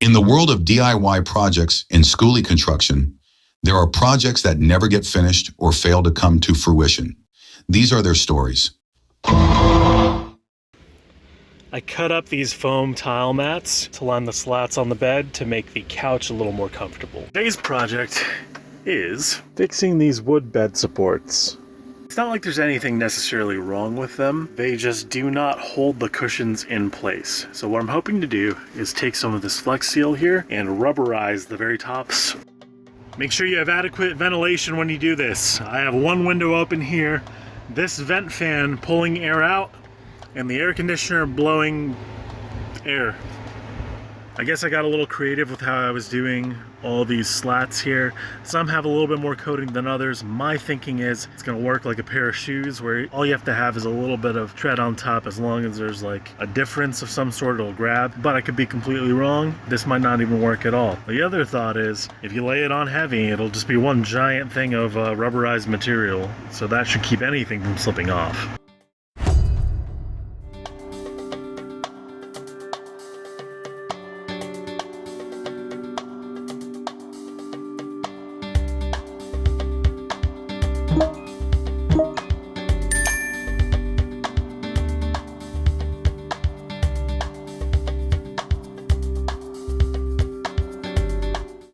In the world of DIY projects in schoolie construction, there are projects that never get finished or fail to come to fruition. These are their stories. I cut up these foam tile mats to line the slats on the bed to make the couch a little more comfortable. Today's project is fixing these wood bed supports. It's not like there's anything necessarily wrong with them. They just do not hold the cushions in place. So what I'm hoping to do is take some of this Flex Seal here and rubberize the very tops. Make sure you have adequate ventilation when you do this. I have one window open here, this vent fan pulling air out, and the air conditioner blowing air. I guess I got a little creative with how I was doing all these slats here. Some have a little bit more coating than others. My thinking is it's gonna work like a pair of shoes where all you have to have is a little bit of tread on top. As long as there's like a difference of some sort, it'll grab. But I could be completely wrong. This might not even work at all. The other thought is if you lay it on heavy, it'll just be one giant thing of rubberized material. So that should keep anything from slipping off.